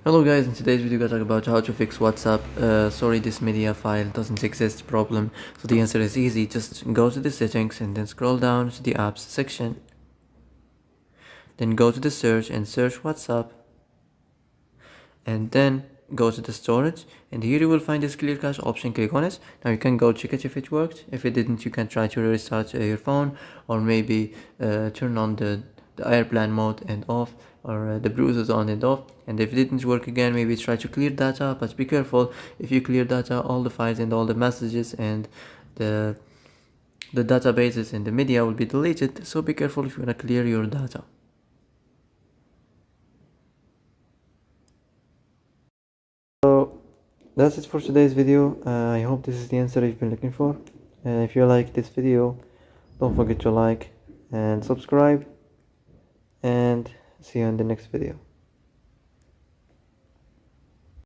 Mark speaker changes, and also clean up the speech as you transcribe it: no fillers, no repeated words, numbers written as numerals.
Speaker 1: Hello guys, in today's video we're going to talk about how to fix WhatsApp. Sorry, this media file doesn't exist problem. So the answer is easy. Just go to the settings and then scroll down to the apps section. Then go to the search and search WhatsApp. And then go to the storage, and here you will find this clear cache option. Click on it. Now you can go check it if it worked. If it didn't, you can try to restart your phone, or maybe turn on the airplane mode and off, or the browsers on and off. And if it didn't work again, maybe try to clear data, but be careful. If you clear data, all the files and all the messages and the databases and the media will be deleted, so be careful if you want to clear your data. So that's it for today's video. I hope this is the answer you've been looking for. If you like this video, don't forget to like and subscribe, and see you in the next video.